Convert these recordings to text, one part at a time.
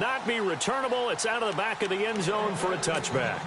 not be returnable. It's out of the back of the end zone for a touchback.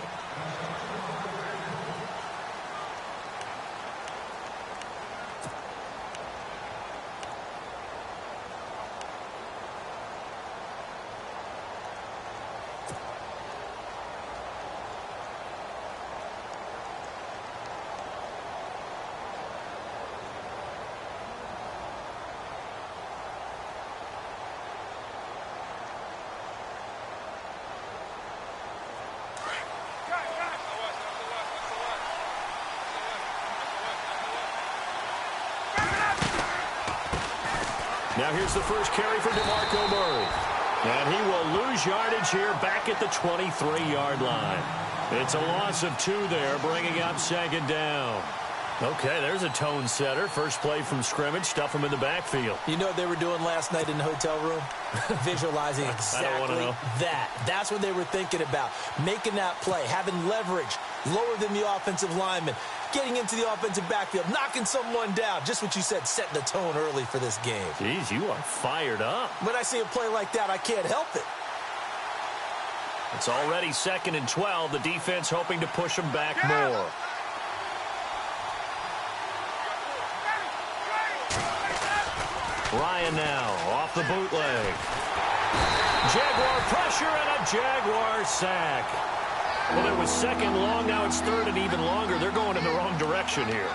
Now here's the first carry for DeMarco Murray. And he will lose yardage here back at the 23-yard line. It's a loss of 2 there, bringing up second down. Okay, there's a tone setter. First play from scrimmage, stuff him in the backfield. You know what they were doing last night in the hotel room? Visualizing exactly that. That's what they were thinking about. Making that play, having leverage, lower than the offensive lineman, getting into the offensive backfield, knocking someone down. Just what you said, setting the tone early for this game. Jeez, you are fired up. When I see a play like that, I can't help it. It's already 2nd and 12. The defense hoping to push them back more. Ryan now off the bootleg. Jaguar pressure and a Jaguar sack. Well, it was 2nd long. Now it's 3rd and even longer. They're going in the wrong direction here.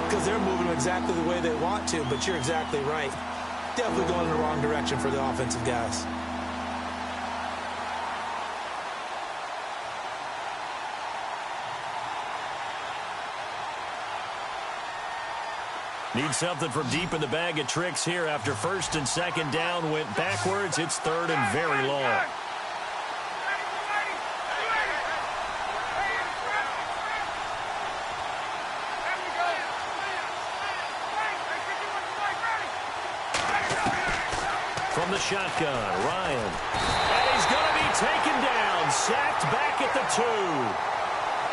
Because they're moving exactly the way they want to, but you're exactly right. Definitely going in the wrong direction for the offensive guys. Need something from deep in the bag of tricks here after 1st and 2nd down went backwards. It's 3rd and very long. From the shotgun, Ryan. And he's going to be taken down, sacked back at the 2.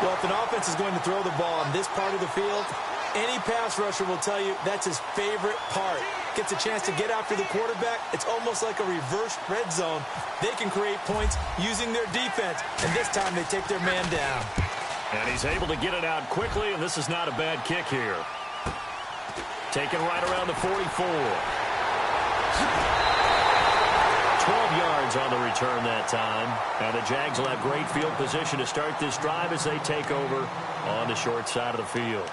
Well, if an offense is going to throw the ball on this part of the field, any pass rusher will tell you that's his favorite part. Gets a chance to get after the quarterback. It's almost like a reverse red zone. They can create points using their defense, and this time they take their man down. And he's able to get it out quickly, and this is not a bad kick here. Taken right around the 44. 12 yards on the return that time. And the Jags will have great field position to start this drive as they take over on the short side of the field.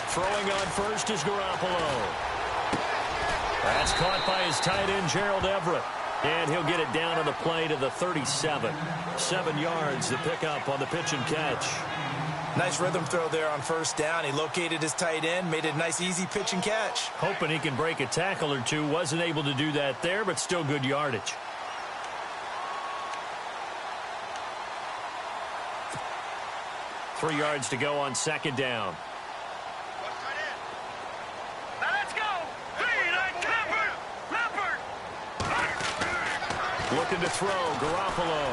Throwing on first is Garoppolo. That's caught by his tight end, Gerald Everett. And he'll get it down on the play to the 37. 7 yards, the pickup on the pitch and catch. Nice rhythm throw there on 1st down. He located his tight end, made it a nice, easy pitch and catch. Hoping he can break a tackle or two. Wasn't able to do that there, but still good yardage. Three yards to go on 2nd down. Looking to throw, Garoppolo.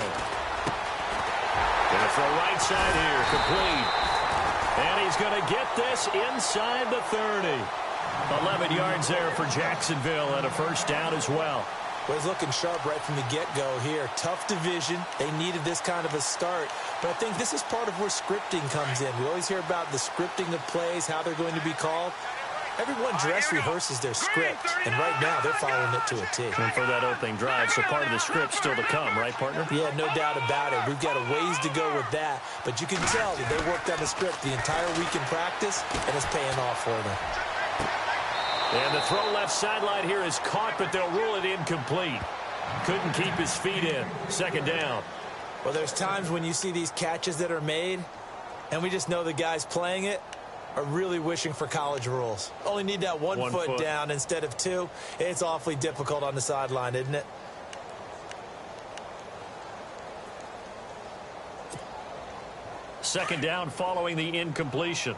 Going to throw right side here, complete. And he's going to get this inside the 30. 11 yards there for Jacksonville and a 1st down as well. Well, he's looking sharp right from the get-go here. Tough division. They needed this kind of a start. But I think this is part of where scripting comes in. We always hear about the scripting of plays, how they're going to be called. Everyone dress rehearses their script, and right now they're following it to a T. And for that opening drive, so part of the script still to come, right, partner? Yeah, no doubt about it. We've got a ways to go with that, but you can tell that they worked on the script the entire week in practice, and it's paying off for them. And the throw left sideline here is caught, but they'll rule it incomplete. Couldn't keep his feet in. 2nd down. Well, there's times when you see these catches that are made, and we just know the guy's playing it. are really wishing for college rules. Only need that one foot down instead of two. It's awfully difficult on the sideline, isn't it? Second down following the incompletion.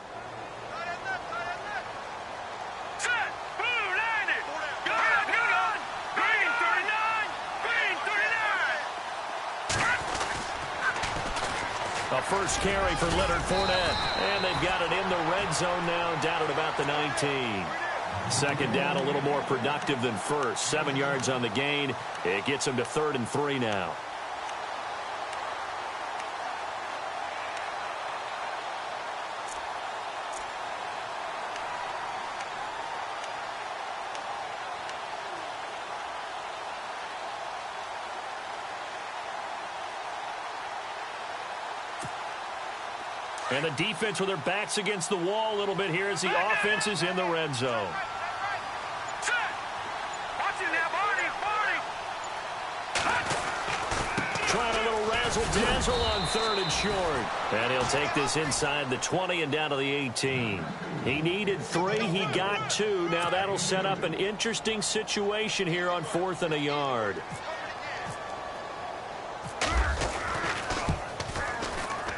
A first carry for Leonard Fournette. And they've got it in the red zone now, down at about the 19. Second down, a little more productive than first. 7 yards on the gain. It gets them to 3rd and 3 now. And the defense with their backs against the wall a little bit here as the offense is in the red zone. Trying a little razzle-dazzle on 3rd and short. And he'll take this inside the 20 and down to the 18. He needed 3. He got 2. Now that'll set up an interesting situation here on 4th and a yard.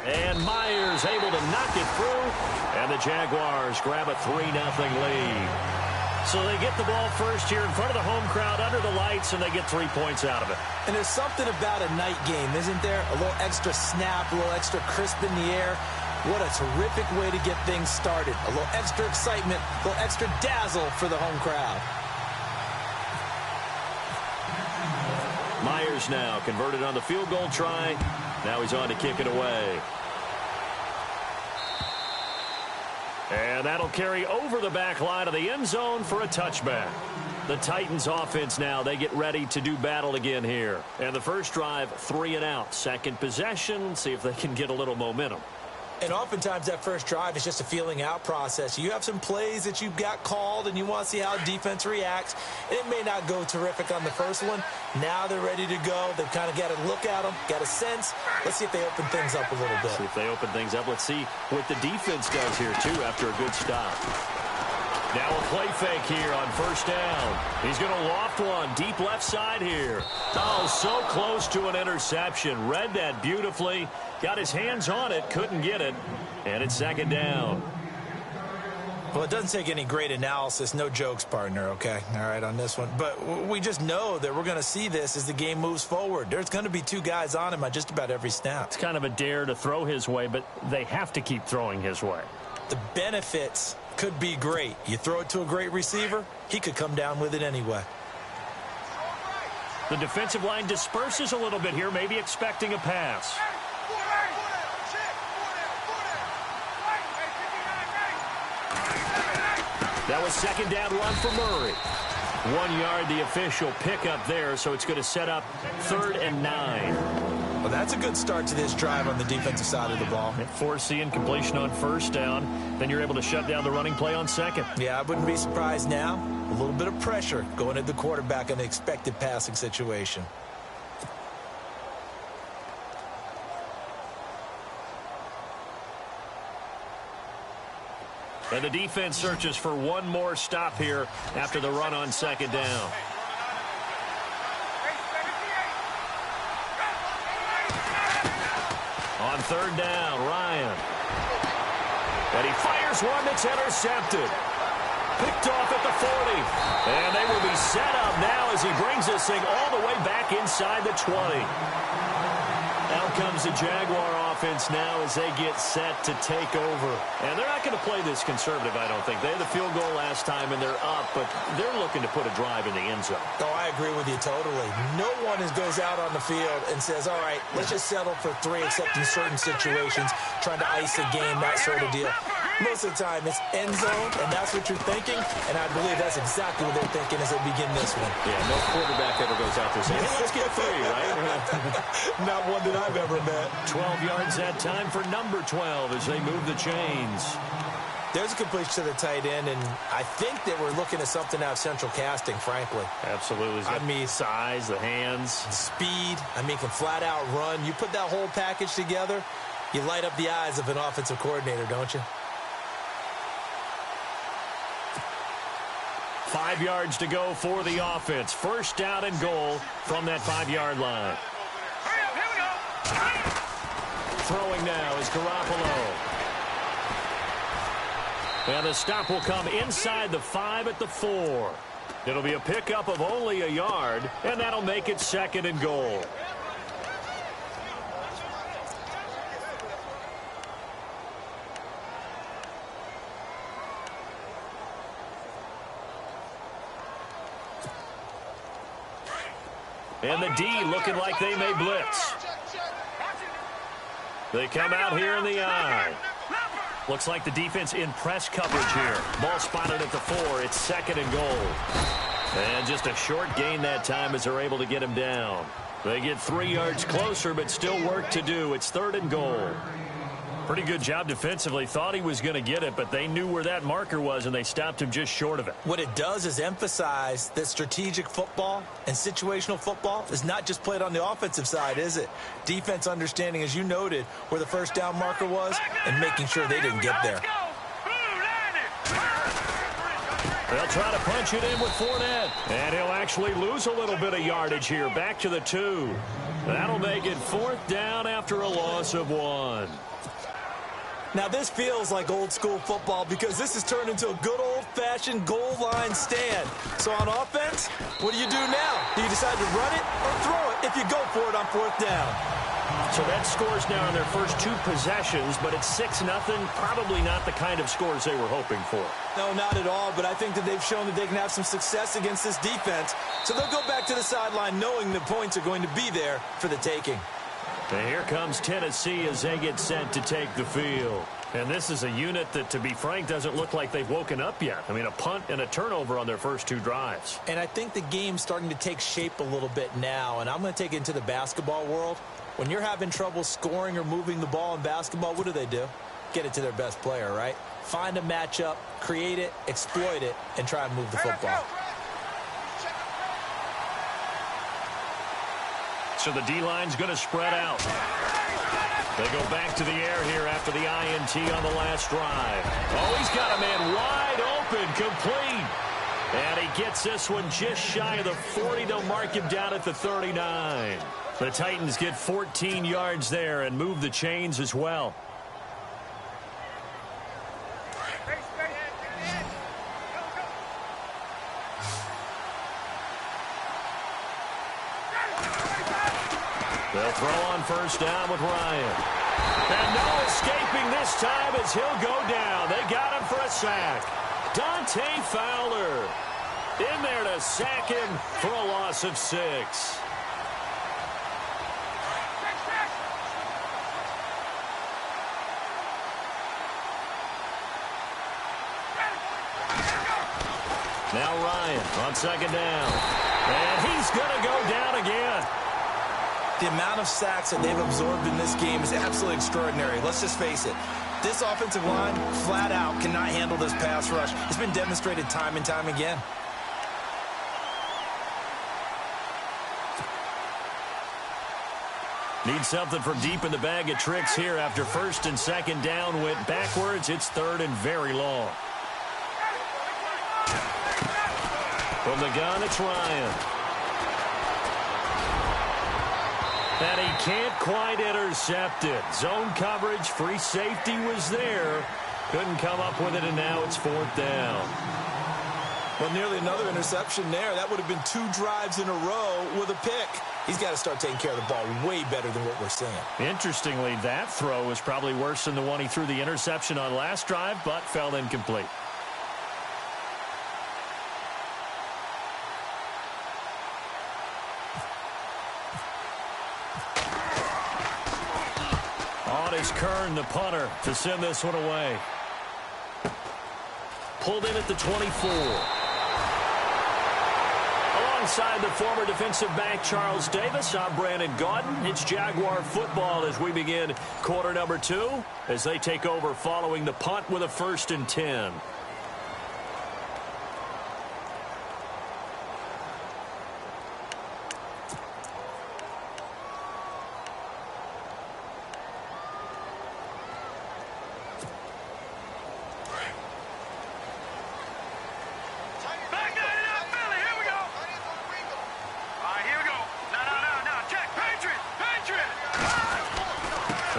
And Myers able to knock it through. And the Jaguars grab a 3-0 lead. So they get the ball first here in front of the home crowd under the lights, and they get 3 points out of it. And there's something about a night game, isn't there? A little extra snap, a little extra crisp in the air. What a terrific way to get things started. A little extra excitement, a little extra dazzle for the home crowd. Myers now converted on the field goal try. Now he's on to kick it away. And that'll carry over the back line of the end zone for a touchback. The Titans offense now, they get ready to do battle again here. And the first drive, 3 and out. Second possession, see if they can get a little momentum. And oftentimes that first drive is just a feeling out process. You have some plays that you've got called and you want to see how defense reacts. It may not go terrific on the first one. Now they're ready to go. They've kind of got to look at them, got a sense. Let's see if they open things up a little bit. See if they open things up. Let's see what the defense does here, too, after a good stop. Now a play fake here on first down. He's going to loft one deep left side here. Oh, so close to an interception. Read that beautifully. Got his hands on it, couldn't get it. And it's second down. Well, it doesn't take any great analysis. No jokes, partner, okay? All right, on this one. But we just know that we're going to see this as the game moves forward. There's going to be 2 guys on him on just about every snap. It's kind of a dare to throw his way, but they have to keep throwing his way. The benefits could be great. You throw it to a great receiver, he could come down with it anyway. The defensive line disperses a little bit here, maybe expecting a pass. That was second down run for Murray. 1 yard, the official pickup there, so it's going to set up 3rd and 9. Well, that's a good start to this drive on the defensive side of the ball. Force the incompletion on first down. Then you're able to shut down the running play on second. Yeah, I wouldn't be surprised now. A little bit of pressure going at the quarterback in an expected passing situation. And the defense searches for one more stop here after the run on second down. On third down, Ryan. And he fires one that's intercepted. Picked off at the 40. And they will be set up now as he brings this thing all the way back inside the 20. Out comes the Jaguar offense now as they get set to take over. And they're not going to play this conservative, I don't think. They had the field goal last time, and they're up, but they're looking to put a drive in the end zone. Oh, I agree with you totally. No one goes out on the field and says, all right, let's just settle for 3, except in certain situations, trying to ice a game, that sort of deal. Most of the time, it's end zone, and that's what you're thinking, and I believe that's exactly what they're thinking as they begin this one. Yeah, no quarterback ever goes out there saying, hey, let's get 3, right? Not one that I've ever met. 12 yards that time for number 12 as they move the chains. There's a completion to the tight end, and I think that we're looking at something out of central casting, frankly. Absolutely. I mean, size, the hands. Speed. I mean, can flat out run. You put that whole package together, you light up the eyes of an offensive coordinator, don't you? 5 yards to go for the offense. First down and goal from that 5-yard line. Throwing now is Garoppolo. And the stop will come inside the 5 at the 4. It'll be a pickup of only a yard, and that'll make it 2nd and goal. And the D looking like they may blitz. They come out here in the eye. Looks like the defense in press coverage here. Ball spotted at the 4. It's 2nd and goal. And just a short gain that time as they're able to get him down. They get 3 yards closer, but still work to do. It's 3rd and goal. Pretty good job defensively. Thought he was going to get it, but they knew where that marker was, and they stopped him just short of it. What it does is emphasize that strategic football and situational football is not just played on the offensive side, is it? Defense understanding, as you noted, where the first down marker was and making sure they didn't get there. They'll try to punch it in with Fournette. And he'll actually lose a little bit of yardage here. Back to the 2. That'll make it 4th down after a loss of 1. Now, this feels like old-school football because this has turned into a good old-fashioned goal line stand. So on offense, what do you do now? Do you decide to run it or throw it if you go for it on 4th down? So that scores now in their first 2 possessions, but it's 6-0. Probably not the kind of scores they were hoping for. No, not at all, but I think that they've shown that they can have some success against this defense. So they'll go back to the sideline knowing the points are going to be there for the taking. And here comes Tennessee as they get set to take the field. And this is a unit that, to be frank, doesn't look like they've woken up yet. I mean, a punt and a turnover on their first 2 drives. And I think the game's starting to take shape a little bit now, and I'm going to take it into the basketball world. When you're having trouble scoring or moving the ball in basketball, what do? Get it to their best player, right? Find a matchup, create it, exploit it, and try and move the football. So the D-line's going to spread out. They go back to the air here after the INT on the last drive. Oh, he's got a man wide open, complete. And he gets this one just shy of the 40. They'll mark him down at the 39. The Titans get 14 yards there and move the chains as well. They'll throw on first down with Ryan. And no escaping this time as he'll go down. They got him for a sack. Dante Fowler in there to sack him for a loss of 6. Now Ryan on second down. And he's going to go down again. The amount of sacks that they've absorbed in this game is absolutely extraordinary. Let's just face it. This offensive line, flat out, cannot handle this pass rush. It's been demonstrated time and time again. Need something for deep in the bag of tricks here after first and second down went backwards. It's 3rd and very long. From the gun, it's Ryan. And he can't quite intercept it. Zone coverage, free safety was there. Couldn't come up with it, and now it's 4th down. Well, nearly another interception there. That would have been 2 drives in a row with a pick. He's got to start taking care of the ball way better than what we're seeing. Interestingly, that throw was probably worse than the one he threw the interception on last drive, but fell incomplete. On is Kern, the punter, to send this one away. Pulled in at the 24. Alongside the former defensive back Charles Davis, I'm Brandon Gaudin. It's Jaguar football as we begin quarter number 2 as they take over following the punt with a 1st and 10.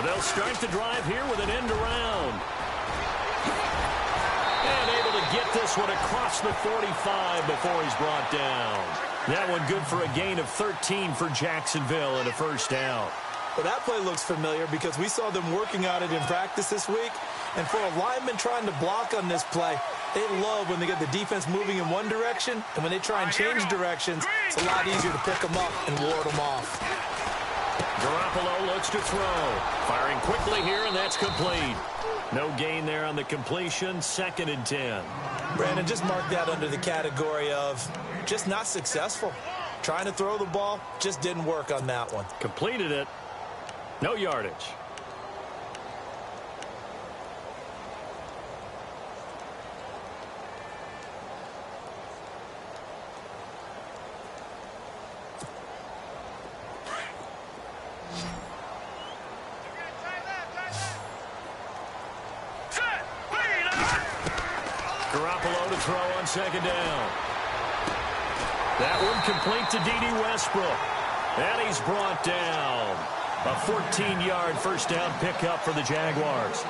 And they'll start the drive here with an end around. And able to get this one across the 45 before he's brought down. That one good for a gain of 13 for Jacksonville and a first down. Well, that play looks familiar because we saw them working on it in practice this week. And for a lineman trying to block on this play, they love when they get the defense moving in one direction. And when they try and change directions, it's a lot easier to pick them up and ward them off. Garoppolo looks to throw. Firing quickly here, and that's complete. No gain there on the completion. 2nd and 10. Brandon, just mark that under the category of just not successful. Trying to throw the ball, just didn't work on that one. Completed it. No yardage. Garoppolo to throw on 2nd down. That one complete to D.D. Westbrook. And he's brought down. A 14-yard first down pickup for the Jaguars.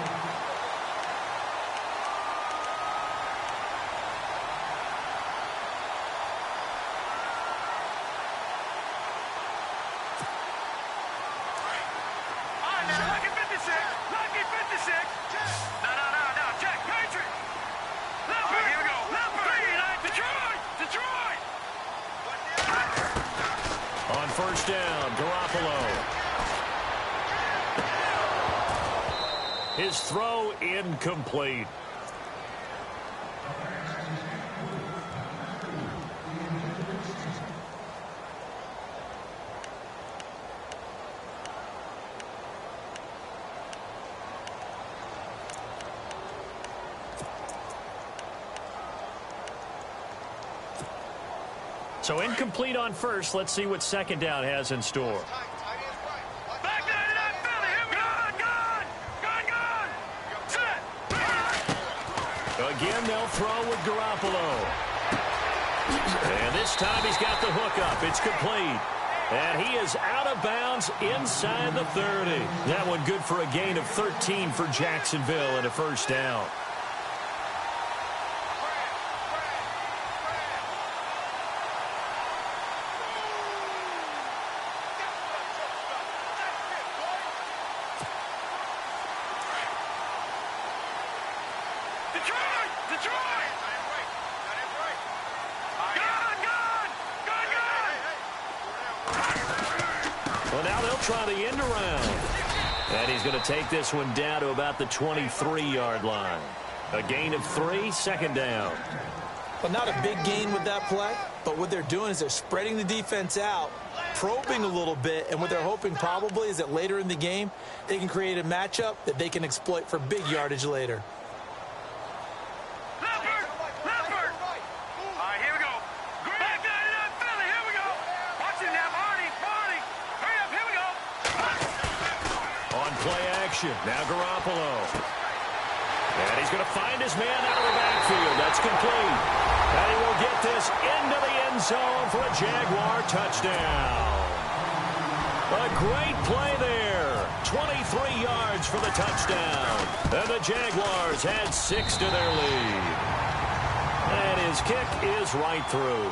On first down, Garoppolo. His throw incomplete. So incomplete on first. Let's see what 2nd down has in store. Again, they'll throw with Garoppolo. And this time he's got the hook up. It's complete. And he is out of bounds inside the 30. That one good for a gain of 13 for Jacksonville and a first down. Well, now they'll try the end around. And he's going to take this one down to about the 23-yard line. A gain of 3, 2nd down. Well, not a big gain with that play, but what they're doing is they're spreading the defense out, probing a little bit, and what they're hoping probably is that later in the game, they can create a matchup that they can exploit for big yardage later. Now Garoppolo. And he's going to find his man out of the backfield. That's complete. And he will get this into the end zone for a Jaguar touchdown. A great play there. 23 yards for the touchdown. And the Jaguars add 6 to their lead. And his kick is right through.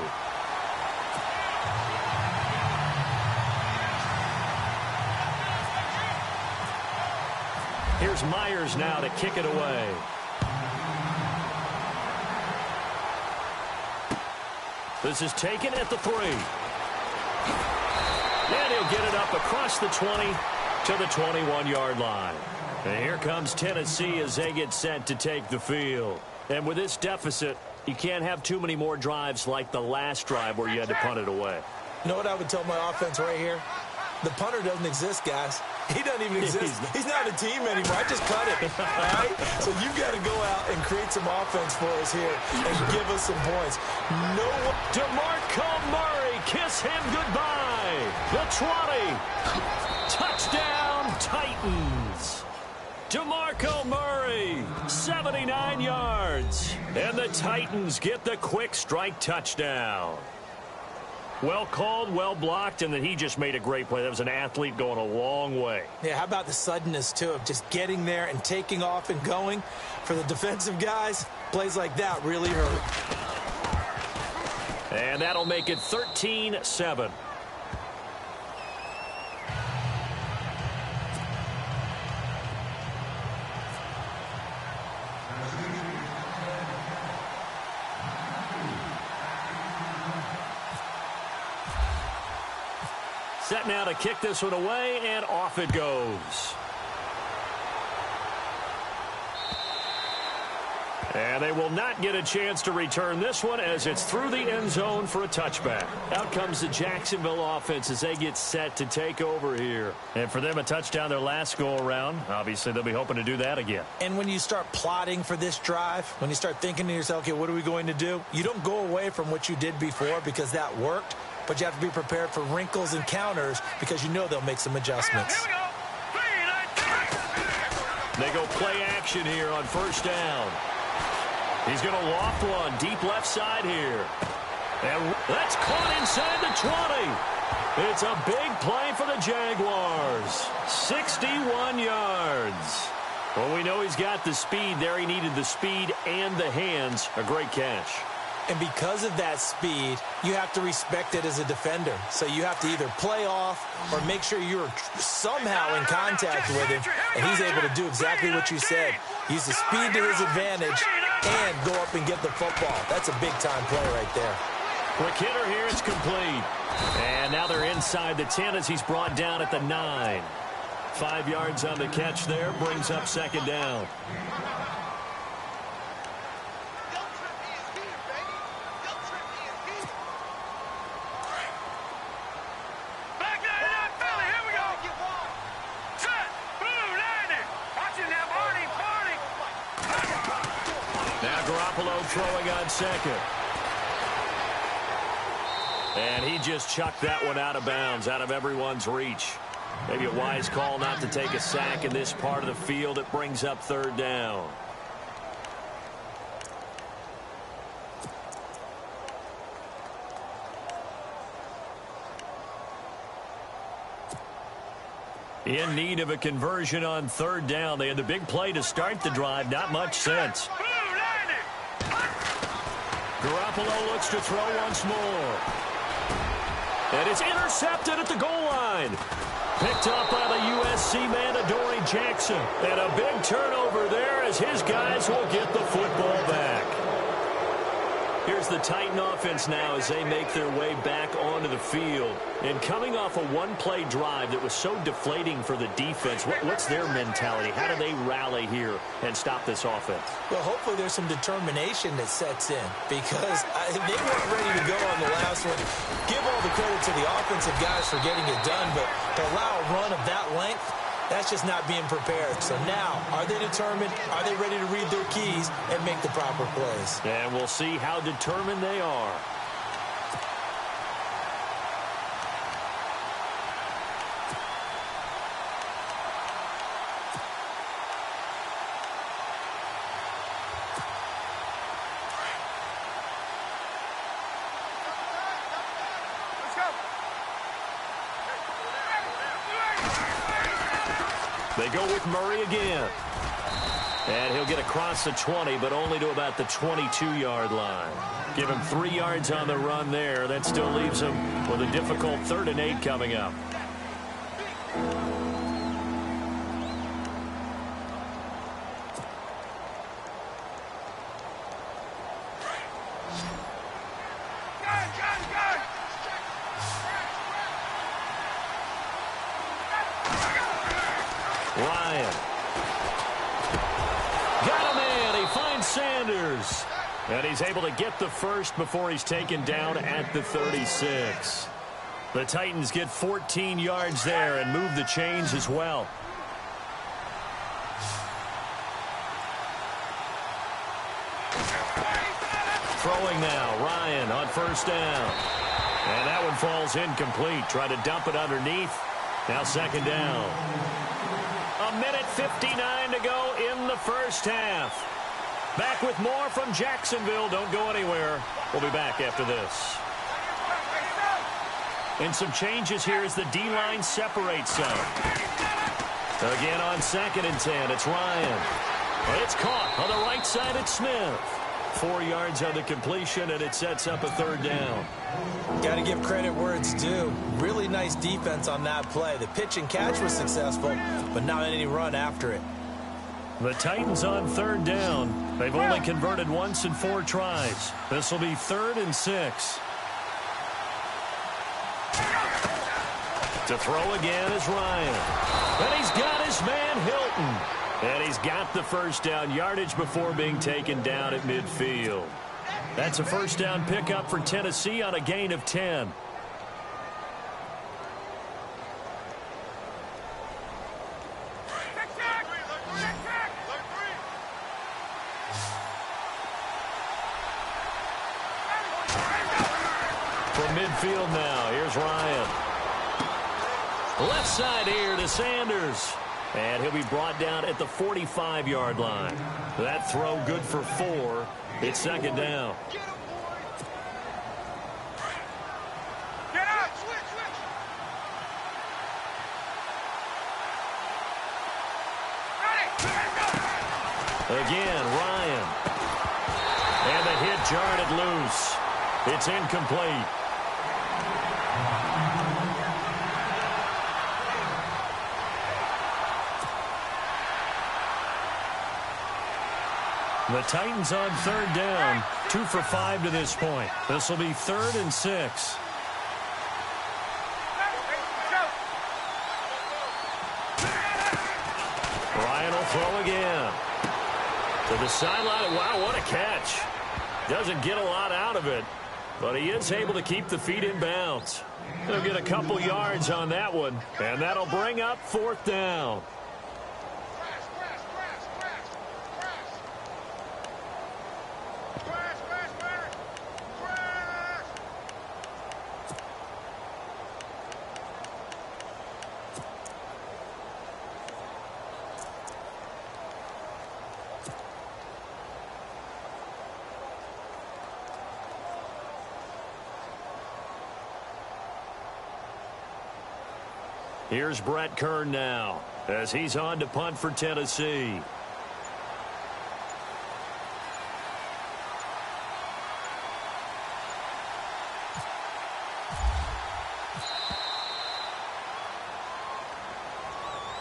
Here's Myers now to kick it away. This is taken at the 3. And he'll get it up across the 20 to the 21-yard line. And here comes Tennessee as they get set to take the field. And with this deficit, you can't have too many more drives like the last drive where you had to punt it away. You know what I would tell my offense right here? The punter doesn't exist, guys. He doesn't even exist. He's not a team anymore. I just cut it. All right? So you've got to go out and create some offense for us here and give us some points. No one. DeMarco Murray, kiss him goodbye. The 20. Touchdown, Titans. DeMarco Murray, 79 yards. And the Titans get the quick strike touchdown. Well called, well blocked, and then he just made a great play. That was an athlete going a long way. Yeah, how about the suddenness, too, of just getting there and taking off and going? For the defensive guys, plays like that really hurt. And that'll make it 13-7. Set now to kick this one away, and off it goes. And they will not get a chance to return this one as it's through the end zone for a touchback. Out comes the Jacksonville offense as they get set to take over here. And for them, a touchdown their last go-around. Obviously, they'll be hoping to do that again. And when you start plotting for this drive, when you start thinking to yourself, okay, what are we going to do? You don't go away from what you did before because that worked. But you have to be prepared for wrinkles and counters because you know they'll make some adjustments. They go play action here on first down. He's going to loft one deep left side here. And that's caught inside the 20. It's a big play for the Jaguars. 61 yards. Well, we know he's got the speed there. He needed the speed and the hands. A great catch. And because of that speed, you have to respect it as a defender. So you have to either play off or make sure you're somehow in contact with him. And he's able to do exactly what you said. Use the speed to his advantage and go up and get the football. That's a big-time play right there. Quick hitter here. It's complete. And now they're inside the 10 as he's brought down at the 9. 5 yards on the catch there. Brings up second down. Throwing on second. And he just chucked that one out of bounds, out of everyone's reach. Maybe a wise call not to take a sack in this part of the field. It brings up third down. In need of a conversion on third down. They had the big play to start the drive. Not much sense. Garoppolo looks to throw once more. And it's intercepted at the goal line. Picked up by the USC man, Adoree Jackson. And a big turnover there as his guys will get the football back. Here's the Titan offense now as they make their way back onto the field. And coming off a one-play drive that was so deflating for the defense, what's their mentality? How do they rally here and stop this offense? Well, hopefully there's some determination that sets in because they weren't ready to go on the last one. Give all the credit to the offensive guys for getting it done, but to allow a run of that length, that's just not being prepared. So now, are they determined? Are they ready to read their keys and make the proper plays? And we'll see how determined they are. They go with Murray again. And he'll get across the 20, but only to about the 22-yard line. Give him 3 yards on the run there. That still leaves him with a difficult 3rd and 8 coming up. Ryan. Got a man. He finds Sanders. And he's able to get the first before he's taken down at the 36. The Titans get 14 yards there and move the chains as well. Throwing now. Ryan on first down. And that one falls incomplete. Try to dump it underneath. Now second down. 1:59 to go in the first half. Back with more from Jacksonville. Don't go anywhere. We'll be back after this. And some changes here as the D-line separates some. Again on 2nd and 10, it's Ryan. It's caught on the right side, it's Smith. 4 yards on the completion, and it sets up a 3rd down. Got to give credit where it's due. Really nice defense on that play. The pitch and catch was successful, but not any run after it. The Titans on 3rd down. They've only converted once in 4 tries. This will be 3rd and 6. To throw again is Ryan. And he's got his man Hilton. And he's got the 1st down yardage before being taken down at midfield. That's a 1st down pickup for Tennessee on a gain of 10. From midfield now, here's Ryan. Left side here to Sanders. And he'll be brought down at the 45-yard line. That throw good for 4. It's 2nd down. Get out! Switch! Again, Ryan. And the hit jarred it loose. It's incomplete. The Titans on 3rd down, 2 for 5 to this point. This will be 3rd and 6. Ryan will throw again. To the sideline. Wow, what a catch. Doesn't get a lot out of it, but he is able to keep the feet in bounds. He'll get a couple yards on that one, and that'll bring up 4th down. Here's Brett Kern now as he's on to punt for Tennessee.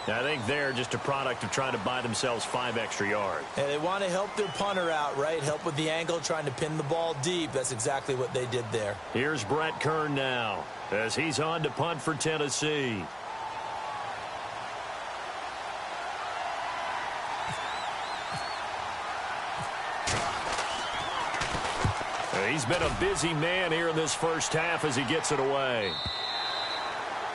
I think they're just a product of trying to buy themselves 5 extra yards. And they want to help their punter out, right? Help with the angle, trying to pin the ball deep. That's exactly what they did there. Here's Brett Kern now as he's on to punt for Tennessee. He's been a busy man here in this 1st half as he gets it away.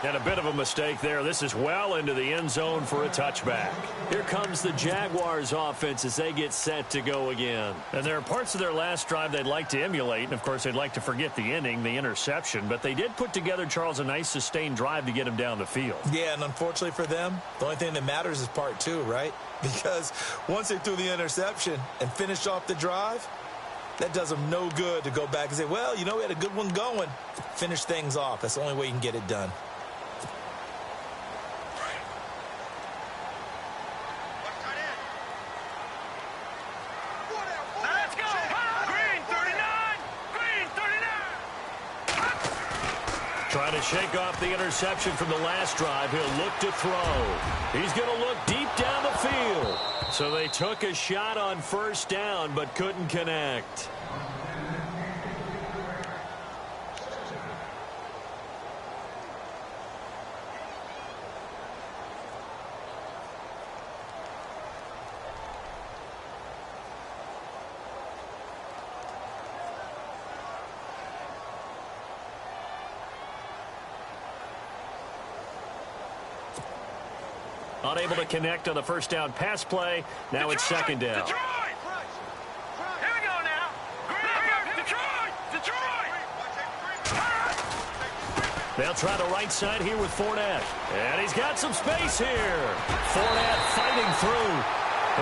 And a bit of a mistake there. This is well into the end zone for a touchback. Here comes the Jaguars offense as they get set to go again. And there are parts of their last drive they'd like to emulate. And, of course, they'd like to forget the inning, the interception. But they did put together, Charles, a nice sustained drive to get him down the field. Yeah, and unfortunately for them, the only thing that matters is part 2, right? Because once they threw the interception and finished off the drive, that does them no good to go back and say, well, you know, we had a good one going. Finish things off. That's the only way you can get it done. Trying to shake off the interception from the last drive. He'll look to throw. He's going to look deep down the field. So they took a shot on 1st down but couldn't connect. Unable to connect on the 1st down pass play. Now it's 2nd down. Detroit! Here we go now. Detroit! They'll try the right side here with Fournette. And he's got some space here. Fournette fighting through.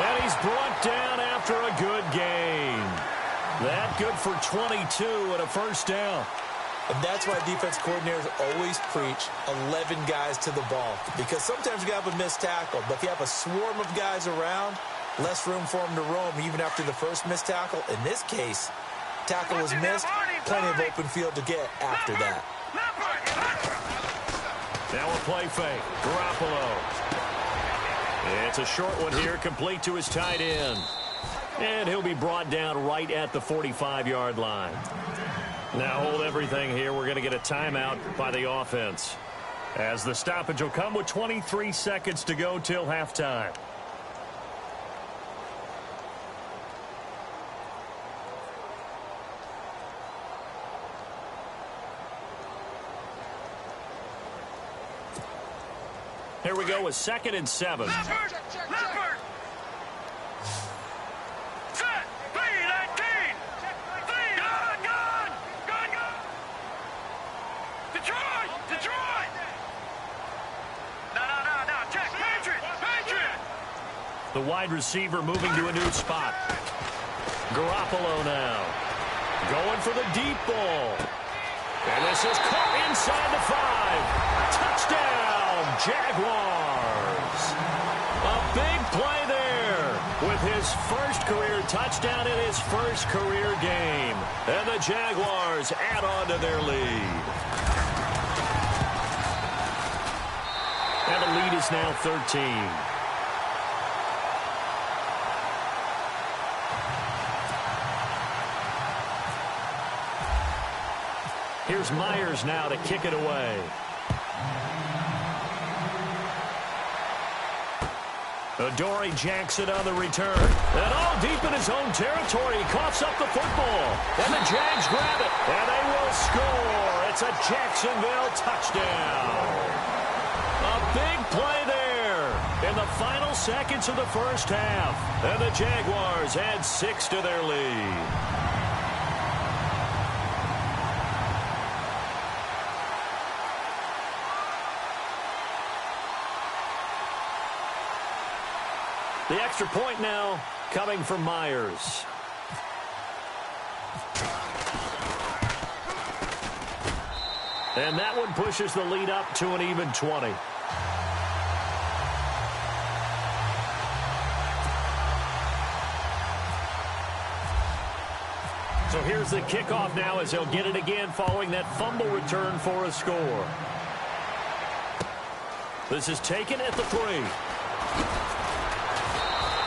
And he's brought down after a good gain. That good for 22 and a 1st down. And that's why defense coordinators always preach 11 guys to the ball. Because sometimes you have a missed tackle, but if you have a swarm of guys around, less room for them to roam even after the first missed tackle. In this case, tackle was missed, plenty of open field to get after that. Now a play fake. Garoppolo. It's a short one here, complete to his tight end. And he'll be brought down right at the 45-yard line. Now hold everything here. We're going to get a timeout by the offense, as the stoppage will come with 23 seconds to go till halftime. Here we go with 2nd and 7. Leopard! Leopard! Set! Lead 19! Lead! Gun! Detroit! Detroit! No. Check! Patriot! The wide receiver moving to a new spot. Garoppolo now. Going for the deep ball. And this is caught inside the 5. Touchdown, Jaguars. A big play there with his first career touchdown in his first career game. And the Jaguars add on to their lead. And the lead is now 13. Here's Myers now to kick it away. Adoree Jackson on the return. And all deep in his own territory. He coughs up the football. And the Jags grab it. And they will score. It's a Jacksonville touchdown. A big play there in the final seconds of the first half. And the Jaguars add 6 to their lead. The extra point now coming from Myers. And that one pushes the lead up to an even 20. So here's the kickoff now as he'll get it again following that fumble return for a score. This is taken at the 3.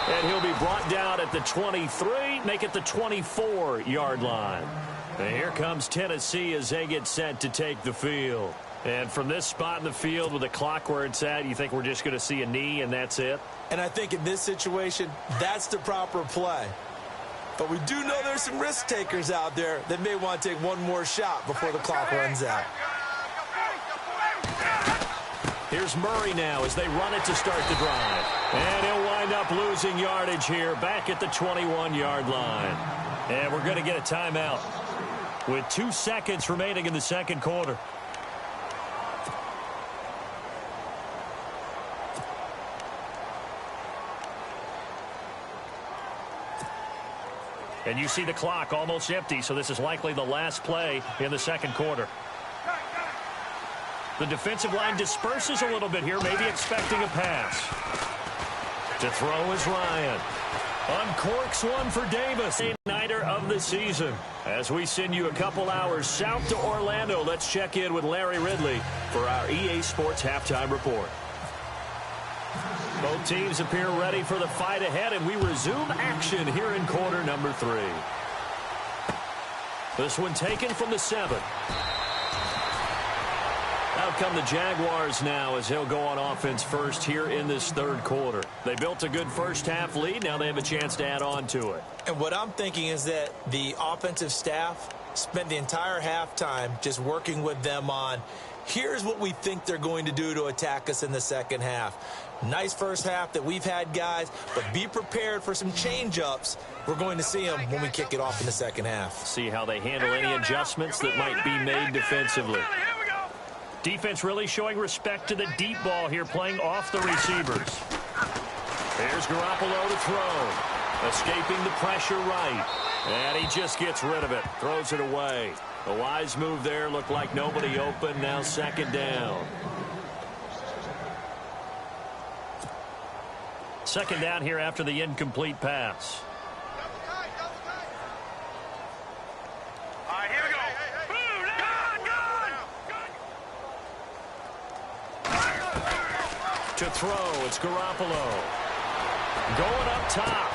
And he'll be brought down at the 23, make it the 24-yard line. And here comes Tennessee as they get set to take the field. And from this spot in the field with the clock where it's at, you think we're just going to see a knee and that's it? And I think in this situation, that's the proper play. But we do know there's some risk takers out there that may want to take one more shot before the clock runs out. Here's Murray now as they run it to start the drive. And he'll wind up losing yardage here back at the 21-yard line. And we're going to get a timeout with 2 seconds remaining in the second quarter. And you see the clock almost empty, so this is likely the last play in the second quarter. The defensive line disperses a little bit here, maybe expecting a pass. To throw is Ryan. Uncorks one for Davis. A nighter of the season. As we send you a couple hours south to Orlando, let's check in with Larry Ridley for our EA Sports Halftime Report. Both teams appear ready for the fight ahead, and we resume action here in quarter number 3. This one taken from the 7. Out come the Jaguars now as they'll go on offense first here in this third quarter. They built a good first half lead. Now they have a chance to add on to it. And what I'm thinking is that the offensive staff spent the entire halftime just working with them on, here's what we think they're going to do to attack us in the second half. Nice first half that we've had, guys, but be prepared for some change-ups. We're going to see them when we kick it off in the second half. See how they handle any adjustments that might be made defensively. Defense really showing respect to the deep ball here, playing off the receivers. Here's Garoppolo to throw. Escaping the pressure right. And he just gets rid of it. Throws it away. A wise move there. Looked like nobody open. Now second down. Second down here after the incomplete pass. All right, here we go. To throw, it's Garoppolo. Going up top.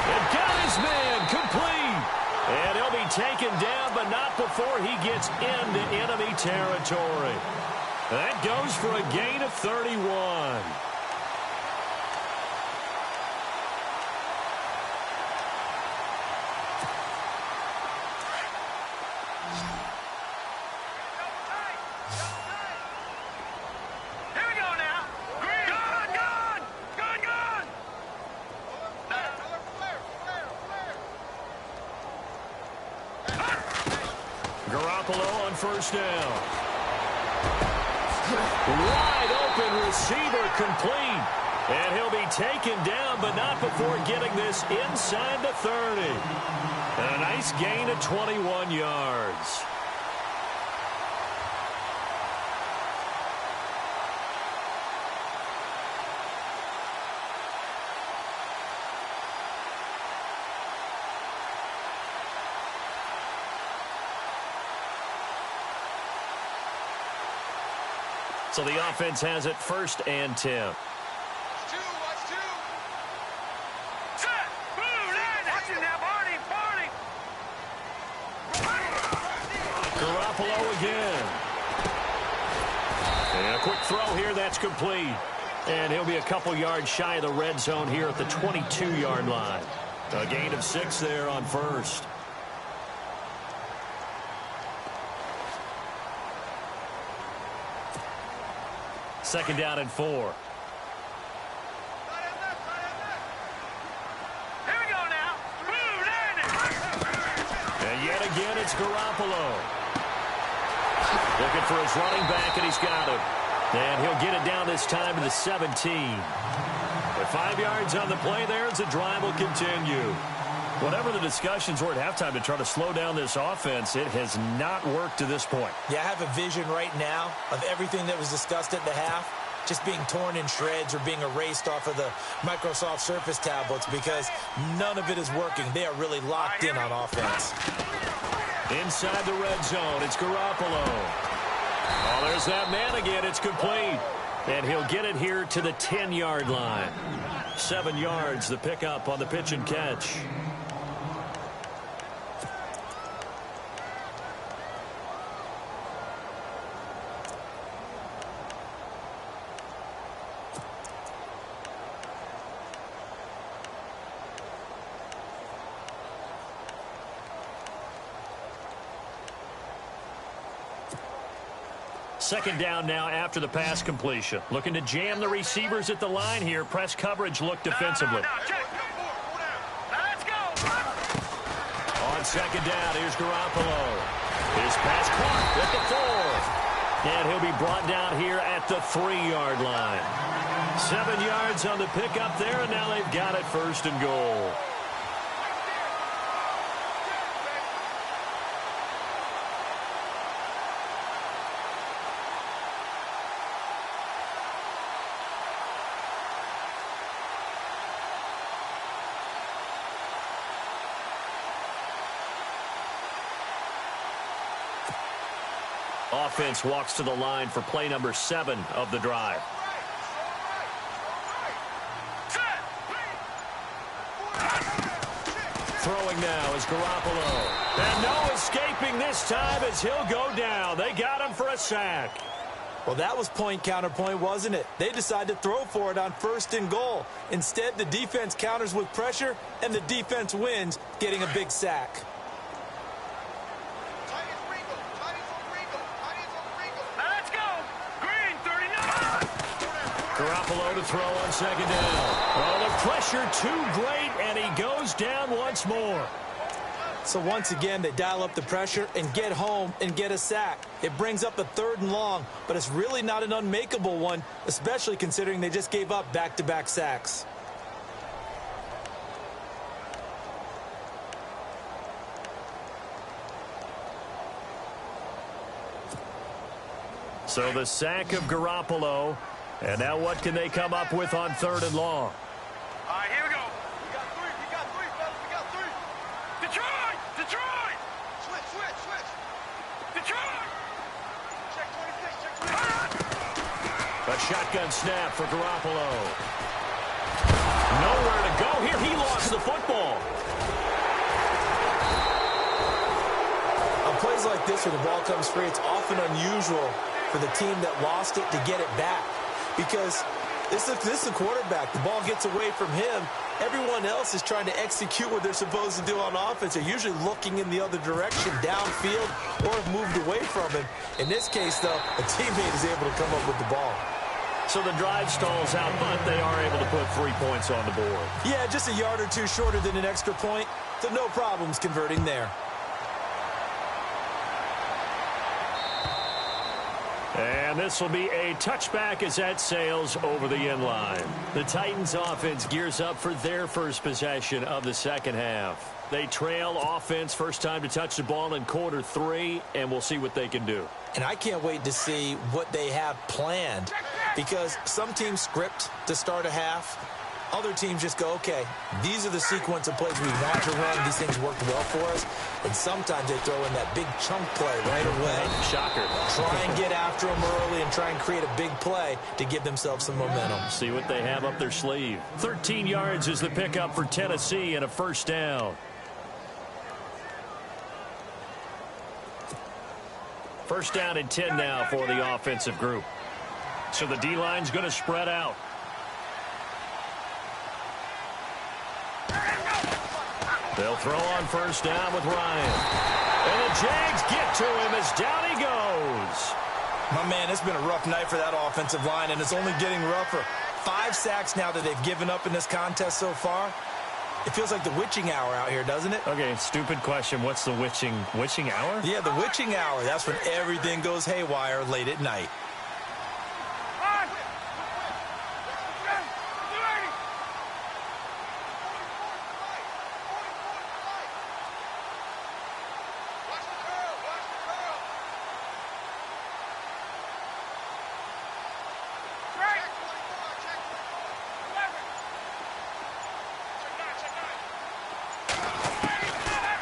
And got his man complete. And he'll be taken down, but not before he gets into enemy territory. That goes for a gain of 31. Garoppolo on first down. Wide open receiver complete. And he'll be taken down, but not before getting this inside the 30. And a nice gain of 21 yards. So the offense has it 1st and 10. Watch two. Set. Move, watch it now, Barney. Garoppolo again. And a quick throw here, that's complete. And he'll be a couple yards shy of the red zone here at the 22-yard line. A gain of 6 there on first. Second down and 4. Here we go now. And yet again, it's Garoppolo. Looking for his running back, and he's got him. And he'll get it down this time to the 17. With 5 yards on the play there, as the drive will continue. Whatever the discussions were at halftime to try to slow down this offense, it has not worked to this point. Yeah, I have a vision right now of everything that was discussed at the half just being torn in shreds or being erased off of the Microsoft Surface tablets because none of it is working. They are really locked in on offense. Inside the red zone, it's Garoppolo. Oh, there's that man again. It's complete. And he'll get it here to the 10-yard line. 7 yards, the pickup on the pitch and catch. Second down now after the pass completion. Looking to jam the receivers at the line here. Press coverage look defensively. Let's go. On second down, here's Garoppolo. His pass caught at the 4. And he'll be brought down here at the 3-yard line. 7 yards on the pickup there, and now they've got it 1st and goal. Offense walks to the line for play number 7 of the drive. Throwing now is Garoppolo. And no escaping this time as he'll go down. They got him for a sack. Well, that was point counterpoint, wasn't it? They decided to throw for it on 1st and goal. Instead, the defense counters with pressure, and the defense wins, getting a big sack. Garoppolo to throw on second down. Oh, the pressure too great, and he goes down once more. So once again, they dial up the pressure and get home and get a sack. It brings up a 3rd and long, but it's really not an unmakeable one, especially considering they just gave up back-to-back sacks. So the sack of Garoppolo. And now what can they come up with on 3rd and long? All right, here we go. We got three, fellas. We got three. Detroit! Switch. Detroit! Check 26, check 26. A shotgun snap for Garoppolo. Nowhere to go here. He lost the football. On plays like this where the ball comes free, it's often unusual for the team that lost it to get it back. Because this is the quarterback. The ball gets away from him. Everyone else is trying to execute what they're supposed to do on offense. They're usually looking in the other direction, downfield, or have moved away from him. In this case, though, a teammate is able to come up with the ball. So the drive stalls out, but they are able to put 3 points on the board. Yeah, just a yard or two shorter than an extra point, so no problems converting there. And this will be a touchback as that sails over the end line. The Titans offense gears up for their first possession of the second half. They trail offense first time to touch the ball in quarter 3, and we'll see what they can do. And I can't wait to see what they have planned, because some teams script to start a half. Other teams just go, okay, these are the sequence of plays we want to run. These things work well for us. And sometimes they throw in that big chunk play right away. Shocker. Try and get after them early and try and create a big play to give themselves some momentum. See what they have up their sleeve. 13 yards is the pickup for Tennessee and a first down. First down and 10 now for the offensive group. So the D-line's going to spread out. They'll throw on first down with Ryan. And the Jags get to him as down he goes. My man, it's been a rough night for that offensive line, and it's only getting rougher. 5 sacks now that they've given up in this contest so far. It feels like the witching hour out here, doesn't it? Okay, stupid question. What's the witching hour? Yeah, the witching hour. That's when everything goes haywire late at night.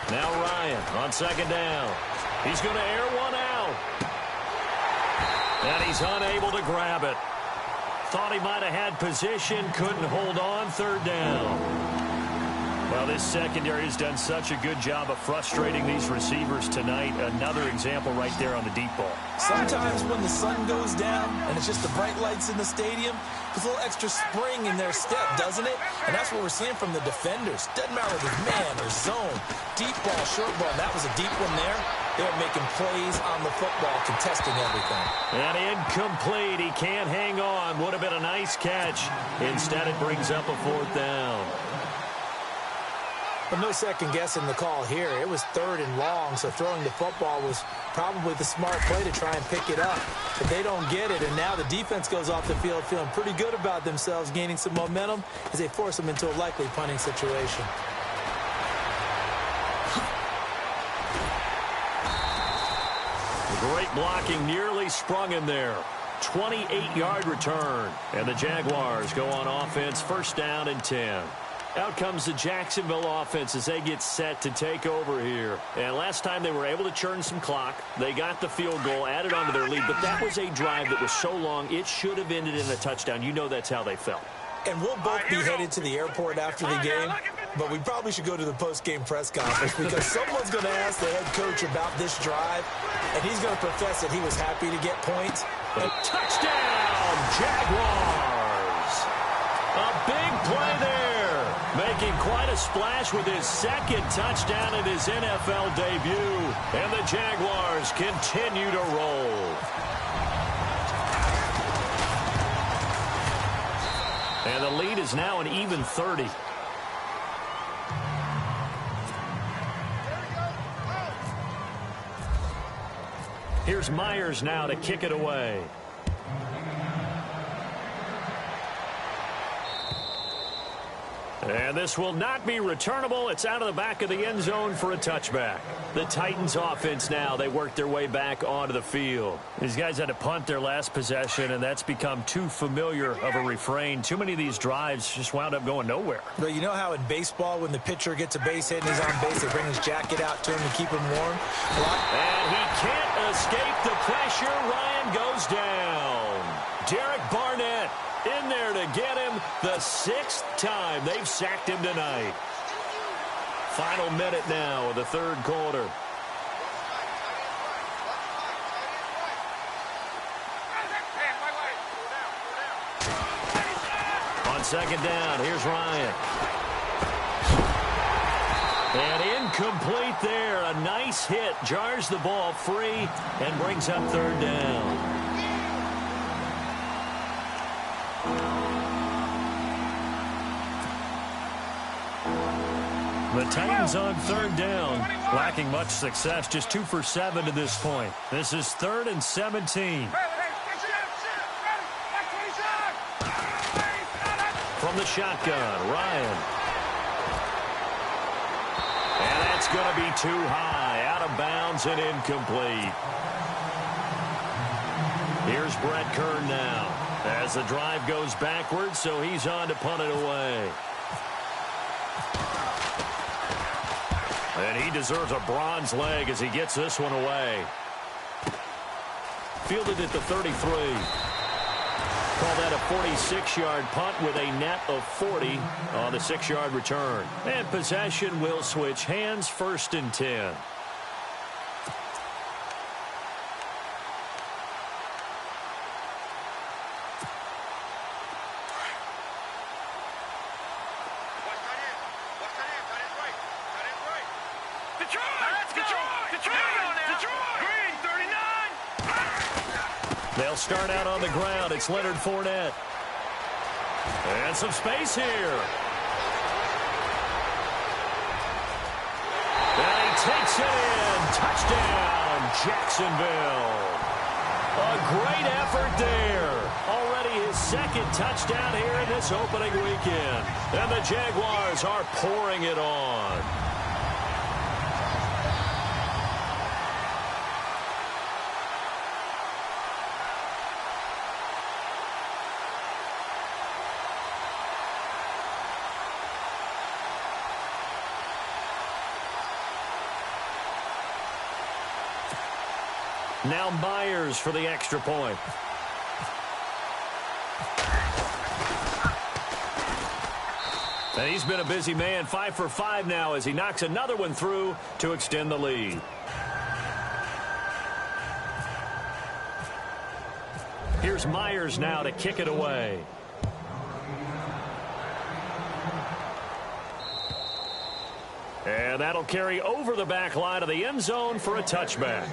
Now Ryan on second down. He's going to air one out. And he's unable to grab it. Thought he might have had position, couldn't hold on, third down. Well, this secondary has done such a good job of frustrating these receivers tonight. Another example right there on the deep ball. Sometimes when the sun goes down and it's just the bright lights in the stadium, there's a little extra spring in their step, doesn't it? And that's what we're seeing from the defenders. Doesn't matter if it's man or zone, deep ball, short ball. That was a deep one there. They're making plays on the football, contesting everything. And incomplete. He can't hang on. Would have been a nice catch. Instead, it brings up a fourth down. But no second guessing the call here. It was 3rd and long, so throwing the football was probably the smart play to try and pick it up. But they don't get it, and now the defense goes off the field feeling pretty good about themselves, gaining some momentum as they force them into a likely punting situation. Great blocking, nearly sprung him there. 28-yard return. And the Jaguars go on offense, first down and 10. Out comes the Jacksonville offense as they get set to take over here. And last time they were able to churn some clock. They got the field goal, added on to their lead. But that was a drive that was so long, it should have ended in a touchdown. You know that's how they felt. And we'll both be headed to the airport after the game, but we probably should go to the post-game press conference because someone's going to ask the head coach about this drive, and he's going to profess that he was happy to get points. A touchdown, Jaguars! A big play there, making quite a splash with his second touchdown in his NFL debut, and the Jaguars continue to roll. And the lead is now an even 30. Here's Myers now to kick it away. And this will not be returnable. It's out of the back of the end zone for a touchback. The Titans offense now, they work their way back onto the field. These guys had to punt their last possession, and that's become too familiar of a refrain. Too many of these drives just wound up going nowhere. But you know how in baseball, when the pitcher gets a base hit and he's on base, they bring his jacket out to him to keep him warm? And he can't escape the pressure. Ryan goes down. Derek Barnett in there to get him the 6th time they've sacked him tonight. Final minute now of the third quarter. On second down, here's Ryan. And incomplete there. A nice hit. Jars the ball free and brings up third down. The Titans on third down, lacking much success, just 2 for 7 to this point. This is 3rd and 17. From the shotgun, Ryan. And that's going to be too high, out of bounds and incomplete. Here's Brett Kern now, as the drive goes backwards, so he's on to punt it away. And he deserves a bronze leg as he gets this one away. Fielded at the 33. Call that a 46-yard punt with a net of 40 on the 6-yard return. And possession will switch hands, 1st and 10. They'll start out on the ground. It's Leonard Fournette. And some space here. And he takes it in. Touchdown, Jacksonville. A great effort there. Already his 2nd touchdown here in this opening weekend. And the Jaguars are pouring it on. Now Myers for the extra point. And he's been a busy man, 5 for 5 now as he knocks another one through to extend the lead. Here's Myers now to kick it away. And that'll carry over the back line of the end zone for a touchback.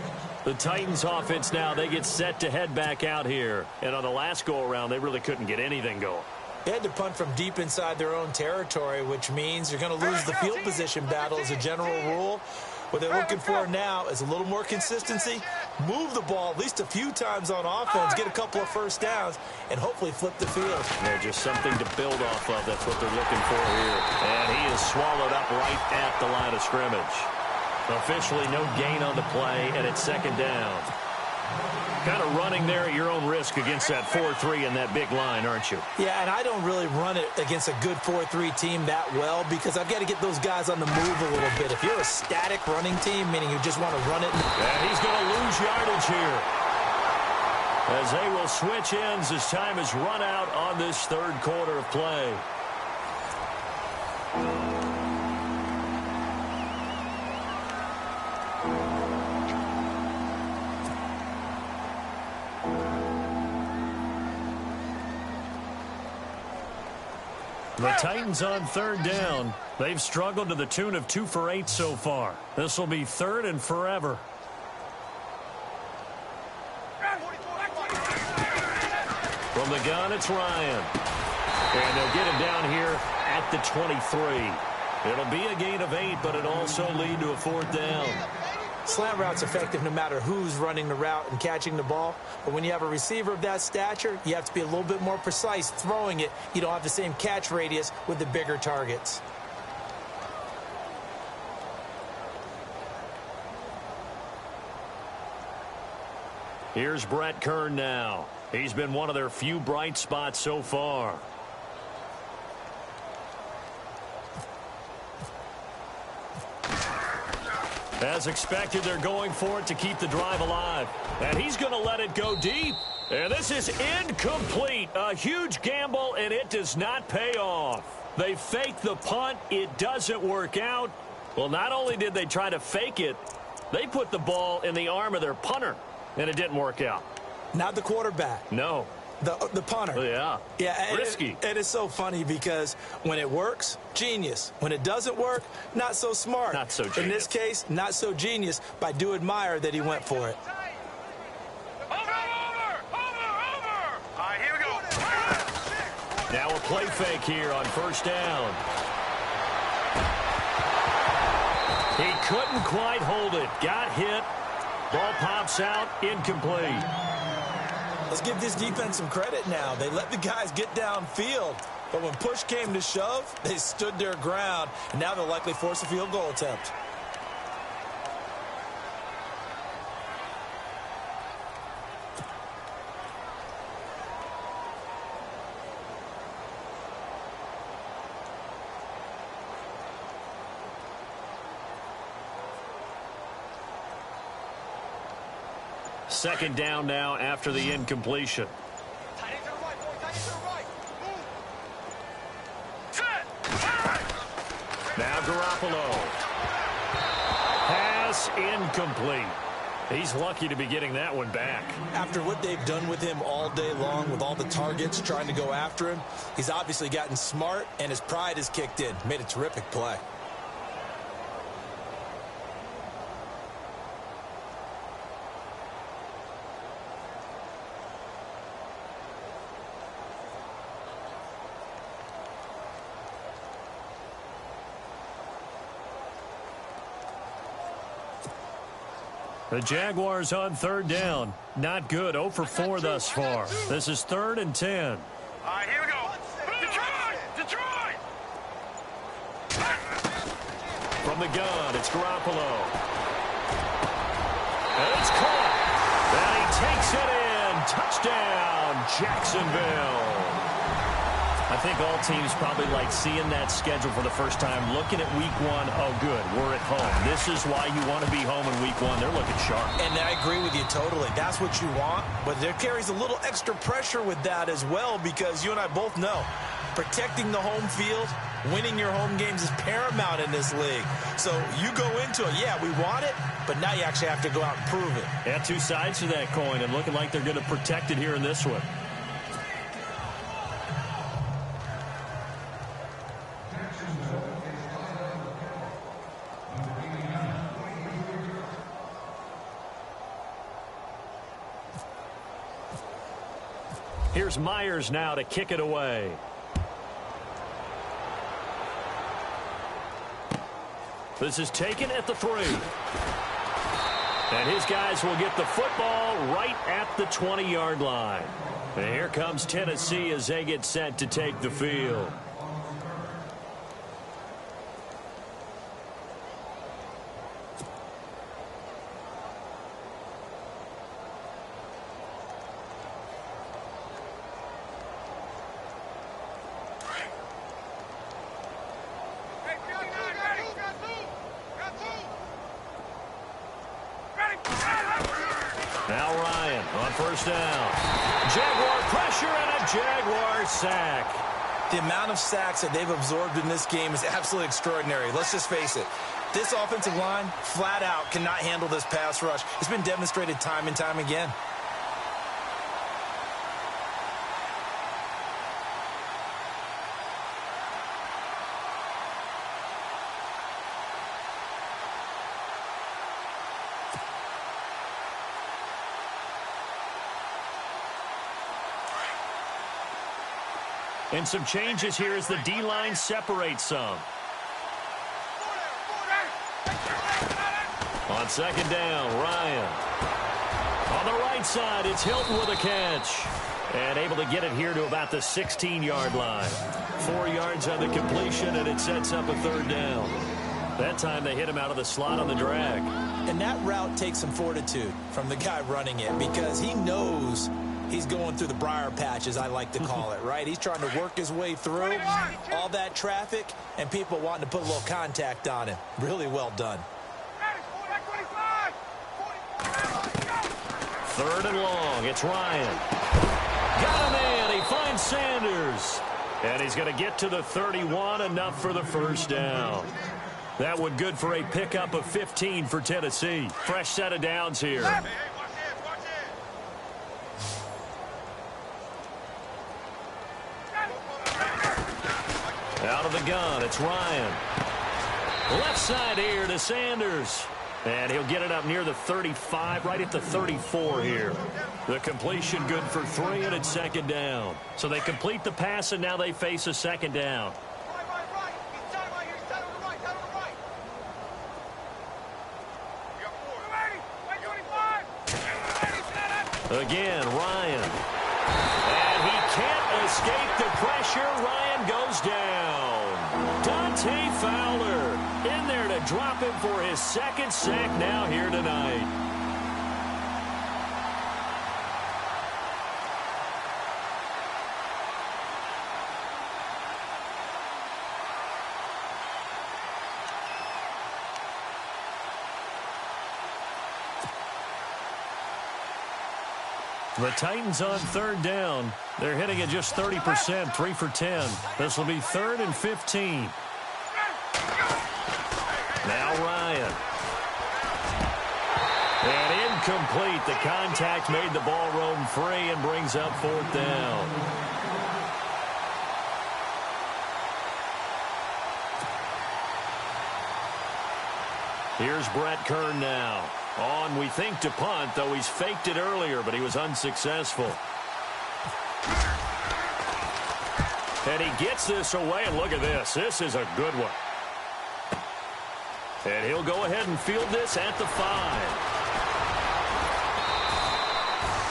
The Titans offense now, they get set to head back out here. And on the last go-around, they really couldn't get anything going. They had to punt from deep inside their own territory, which means you're going to lose the field position battle as a general rule. What they're looking for now is a little more consistency, move the ball at least a few times on offense, get a couple of first downs, and hopefully flip the field. Yeah, just something to build off of. That's what they're looking for here. And he is swallowed up right at the line of scrimmage. Officially no gain on the play, and it's 2nd down. Kind of running there at your own risk against that 4-3 and that big line, aren't you? Yeah, and I don't really run it against a good 4-3 team that well because I've got to get those guys on the move a little bit. If you're a static running team, meaning you just want to run it. And he's going to lose yardage here. As they will switch ends as time is run out on this 3rd quarter of play. The Titans on 3rd down. They've struggled to the tune of 2 for 8 so far. This will be 3rd and forever. From the gun, it's Ryan. And they'll get him down here at the 23. It'll be a gain of 8, but it'll also lead to a 4th down. Slant route's effective no matter who's running the route and catching the ball. But when you have a receiver of that stature, you have to be a little bit more precise throwing it. You don't have the same catch radius with the bigger targets. Here's Brett Kern now. He's been one of their few bright spots so far. As expected, they're going for it to keep the drive alive. And he's going to let it go deep. And this is incomplete. A huge gamble, and it does not pay off. They fake the punt. It doesn't work out. Well, not only did they try to fake it, they put the ball in the arm of their punter, and it didn't work out. Not the quarterback. No. The punter. Yeah. Yeah. Risky. It is so funny because when it works, genius. When it doesn't work, not so smart. Not so genius. In this case, not so genius, but I do admire that he went for it. Over! All right, here we go. Now a play fake here on first down. He couldn't quite hold it. Got hit. Ball pops out. Incomplete. Let's give this defense some credit now. They let the guys get downfield. But when push came to shove, they stood their ground. And now they'll likely force a field goal attempt. Second down now after the incompletion. Tight end to the right, boy. Tight end to the right. Move. Set. Now Garoppolo. Pass incomplete. He's lucky to be getting that one back. After what they've done with him all day long with all the targets trying to go after him, he's obviously gotten smart and his pride has kicked in. Made a terrific play. The Jaguars on third down. Not good. 0 for 4 thus far. This is 3rd and 10. All right, here we go. Detroit! From the gun, it's Garoppolo. And it's caught. And he takes it in. Touchdown, Jacksonville. I think all teams probably like seeing that schedule for the first time, looking at week 1. Oh, good, we're at home. This is why you want to be home in week 1. They're looking sharp. And I agree with you totally. That's what you want. But there carries a little extra pressure with that as well because you and I both know protecting the home field, winning your home games is paramount in this league. So you go into it, yeah, we want it, but now you actually have to go out and prove it. Yeah, two sides to that coin, and looking like they're going to protect it here in this one. Here's Myers now to kick it away. This is taken at the 3. And his guys will get the football right at the 20-yard line. And here comes Tennessee as they get set to take the field. Now Ryan on first down. Jaguar pressure and a Jaguar sack. The amount of sacks that they've absorbed in this game is absolutely extraordinary. Let's just face it. This offensive line, flat out, cannot handle this pass rush. It's been demonstrated time and time again. And some changes here as the D-line separates some. On On second down, Ryan. On the right side, it's Hilton with a catch. And able to get it here to about the 16-yard line. 4 yards on the completion, and it sets up a third down. That time they hit him out of the slot on the drag. And that route takes some fortitude from the guy running it because he knows he's going through the briar patch, as I like to call it, right? He's trying to work his way through all that traffic and people wanting to put a little contact on him. Really well done. Third and long. It's Ryan. Got a man. He finds Sanders. And he's going to get to the 31, enough for the first down. That one good for a pickup of 15 for Tennessee. Fresh set of downs here. Out of the gun, it's Ryan. Left side here to Sanders. And he'll get it up near the 35, right at the 34 here. The completion good for 3, and it's second down. So they complete the pass, and now they face a second down. Again, Ryan. And he can't escape the pressure. Ryan goes down. Dante Fowler in there to drop him for his second sack now here tonight. The Titans on third down. They're hitting it just 30%, 3 for 10. This will be 3rd and 15. Now Ryan. And incomplete. The contact made the ball roam free and brings up 4th down. Here's Brett Kern now. On, we think, to punt, though he's faked it earlier, but he was unsuccessful. And he gets this away, and look at this. This is a good one. And he'll go ahead and field this at the 5.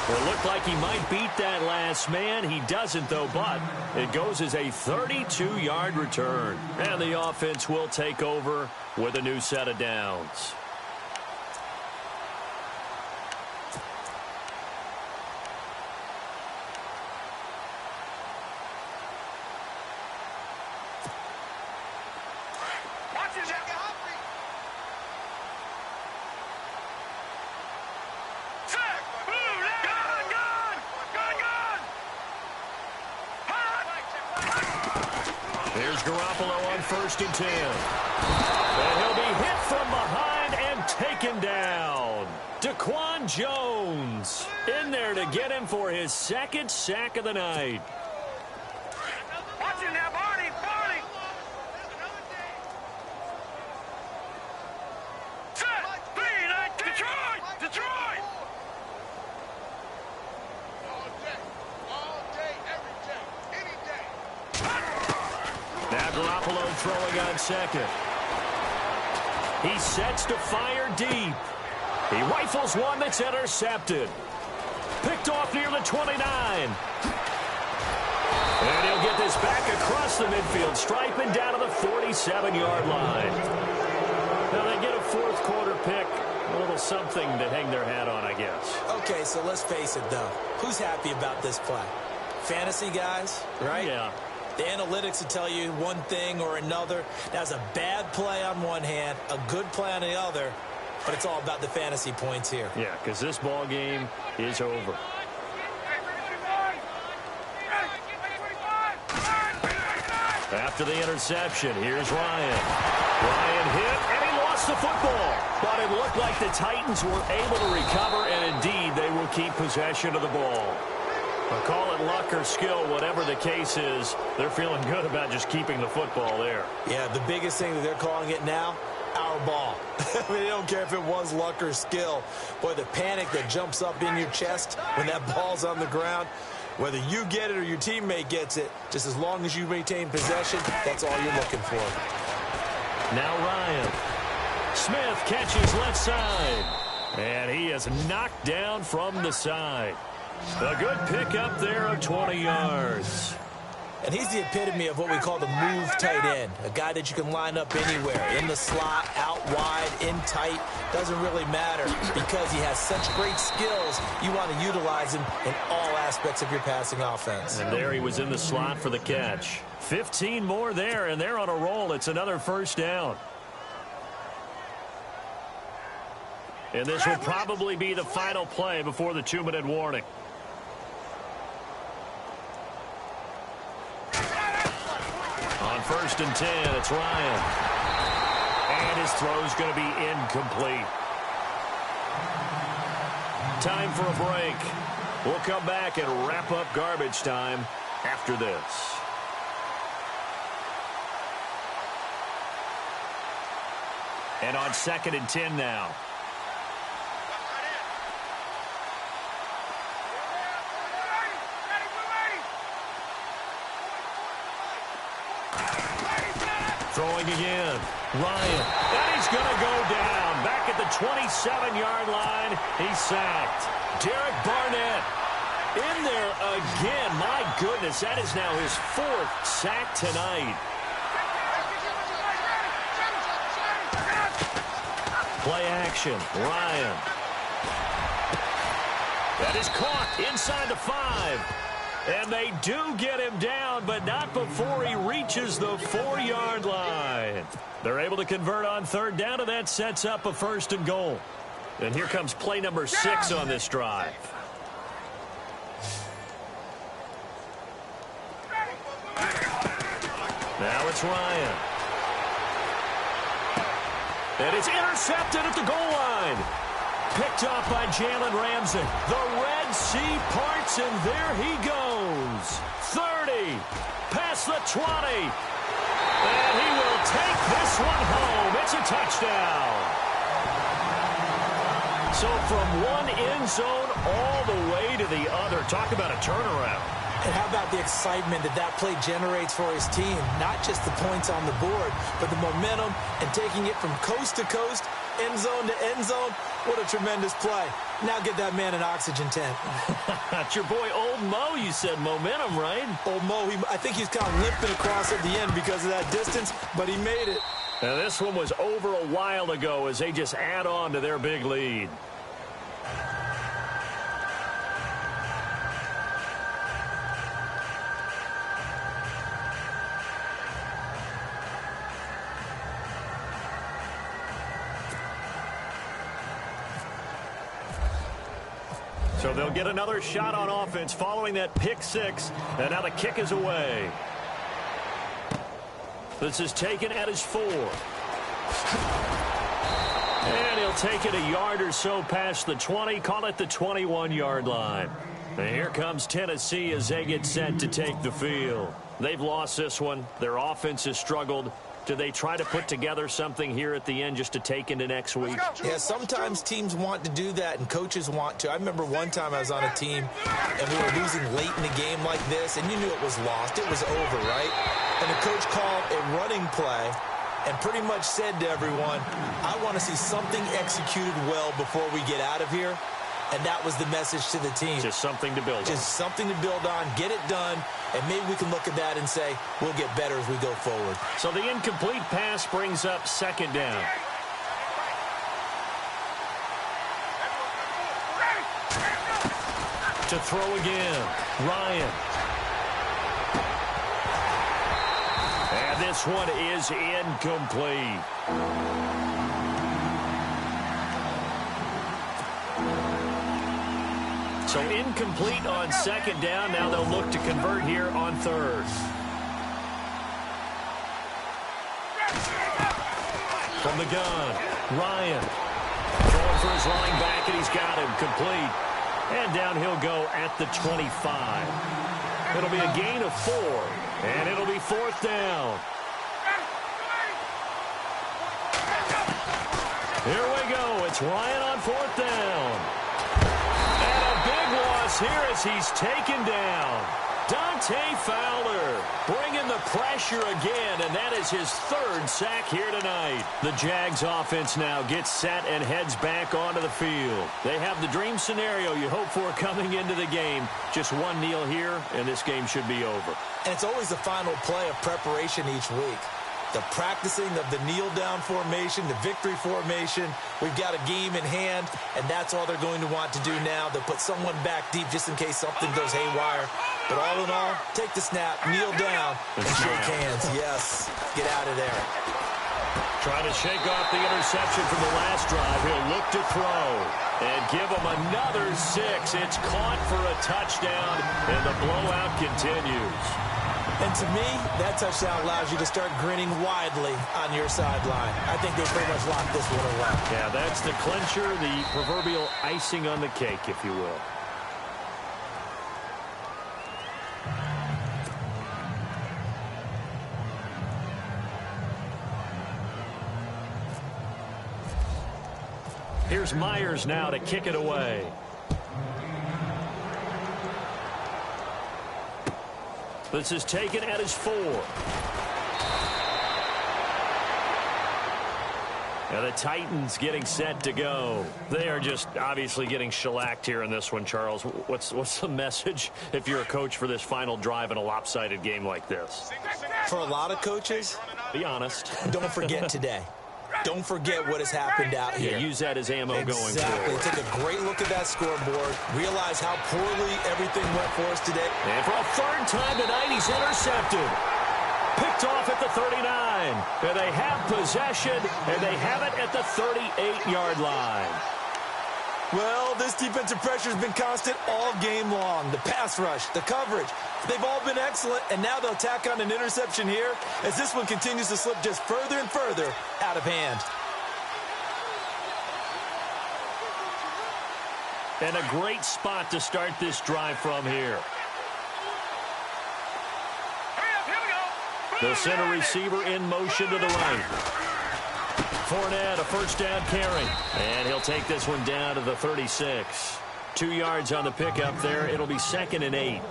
It looked like he might beat that last man. He doesn't, though, but it goes as a 32-yard return. And the offense will take over with a new set of downs. Garoppolo on 1st and 10. And he'll be hit from behind and taken down. Daquan Jones in there to get him for his 2nd sack of the night. Watch it now, Barney, Barney. Set, speed, Detroit, Detroit. All day, every day, any day. Now Garoppolo throwing on 2nd. He sets to fire deep. He rifles one that's intercepted. Picked off near the 29. And he'll get this back across the midfield stripe and down to the 47-yard line. Now they get a 4th quarter pick. A little something to hang their hat on, I guess. Okay, so let's face it, though. Who's happy about this play? Fantasy guys, right? Yeah. The analytics will tell you one thing or another. That's a bad play on one hand, a good play on the other, but it's all about the fantasy points here. Yeah, because this ball game is over. After the interception, here's Ryan. Ryan hit, and he lost the football. But it looked like the Titans were able to recover, and indeed, they will keep possession of the ball. But call it luck or skill, whatever the case is, they're feeling good about just keeping the football there. Yeah, the biggest thing that they're calling it now, our ball. I mean, they don't care if it was luck or skill. Boy, the panic that jumps up in your chest when that ball's on the ground, whether you get it or your teammate gets it, just as long as you maintain possession, that's all you're looking for. Now Ryan. Smith catches left side. And he is knocked down from the side. A good pickup there of 20 yards. And he's the epitome of what we call the move tight end. A guy that you can line up anywhere. In the slot, out wide, in tight. Doesn't really matter because he has such great skills. You want to utilize him in all aspects of your passing offense. And there he was in the slot for the catch. 15 more there, and they're on a roll. It's another first down. And this will probably be the final play before the 2-minute warning. On 1st and 10, it's Ryan. And his throw's going to be incomplete. Time for a break. We'll come back and wrap up garbage time after this. And on 2nd and 10 now. Throwing again. Ryan. And he's going to go down. Back at the 27-yard line. He's sacked. Derek Barnett in there again. My goodness, that is now his 4th sack tonight. Play action. Ryan. That is caught inside the 5. And they do get him down, but not before he reaches the 4-yard line. They're able to convert on 3rd down, and that sets up a 1st and goal. And here comes play number 6 on this drive. Now it's Ryan. And it's intercepted at the goal line. Picked off by Jalen Ramsey. The Red Sea parts, and there he goes. 30, past the 20. And he will take this one home. It's a touchdown. So from one end zone all the way to the other. Talk about a turnaround. And how about the excitement that play generates for his team? Not just the points on the board, but the momentum and taking it from coast to coast, end zone to end zone. What a tremendous play. Now get that man an oxygen tent. That's your boy Old Mo. You said momentum, right? Old Mo, I think he's kind of limping across at the end because of that distance, but he made it. Now this one was over a while ago as they just add on to their big lead. So they'll get another shot on offense following that pick 6. And now the kick is away. This is taken at his 4. And he'll take it a yard or so past the 20. Call it the 21-yard line. And here comes Tennessee as they get set to take the field. They've lost this one. Their offense has struggled. Do they try to put together something here at the end just to take into next week? Yeah, sometimes teams want to do that and coaches want to. I remember one time I was on a team and we were losing late in the game like this and you knew it was lost. It was over, right? And the coach called a running play and pretty much said to everyone, I want to see something executed well before we get out of here. And that was the message to the team. Just something to build on. Just something to build on, get it done, and maybe we can look at that and say, we'll get better as we go forward. So the incomplete pass brings up 2nd down. To throw again, Ryan. And this one is incomplete. So incomplete on 2nd down. Now they'll look to convert here on 3rd. From the gun, Ryan. Throwing for his running back, and he's got him complete. And down he'll go at the 25. It'll be a gain of 4, and it'll be 4th down. Here we go. It's Ryan on 4th down. And a big loss here as he's taken down. Dante Fowler bringing the pressure again, and that is his third sack here tonight. The Jags offense now gets set and heads back onto the field. They have the dream scenario you hope for coming into the game. Just one kneel here, and this game should be over. And it's always the final play of preparation each week. The practicing of the kneel-down formation, the victory formation. We've got a game in hand, and that's all they're going to want to do now. They'll put someone back deep just in case something goes haywire. But all in all, take the snap, kneel down, and shake hands. Yes, get out of there. Trying to shake off the interception from the last drive. He'll look to throw and give him another 6. It's caught for a touchdown, and the blowout continues. And to me, that touchdown allows you to start grinning widely on your sideline. I think they pretty much locked this one away. Yeah, that's the clincher, the proverbial icing on the cake, if you will. Here's Myers now to kick it away. This is taken at his 4. And the Titans getting set to go. They are just obviously getting shellacked here in this one, Charles. What's the message if you're a coach for this final drive in a lopsided game like this? For a lot of coaches, be honest. Don't forget today. Don't forget what has happened out here. Yeah, use that as ammo going forward. Exactly. Take a great look at that scoreboard. Realize how poorly everything went for us today. And for a third time tonight, he's intercepted. Picked off at the 39. And they have possession, and they have it at the 38-yard line. Well, this defensive pressure has been constant all game long. The pass rush, the coverage, they've all been excellent, and now they'll tack on an interception here as this one continues to slip just further and further out of hand. And a great spot to start this drive from here. The center receiver in motion to the right. Fournette, a first down carry. And he'll take this one down to the 36. 2 yards on the pickup there. It'll be 2nd and 8.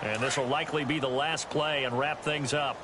And this will likely be the last play and wrap things up.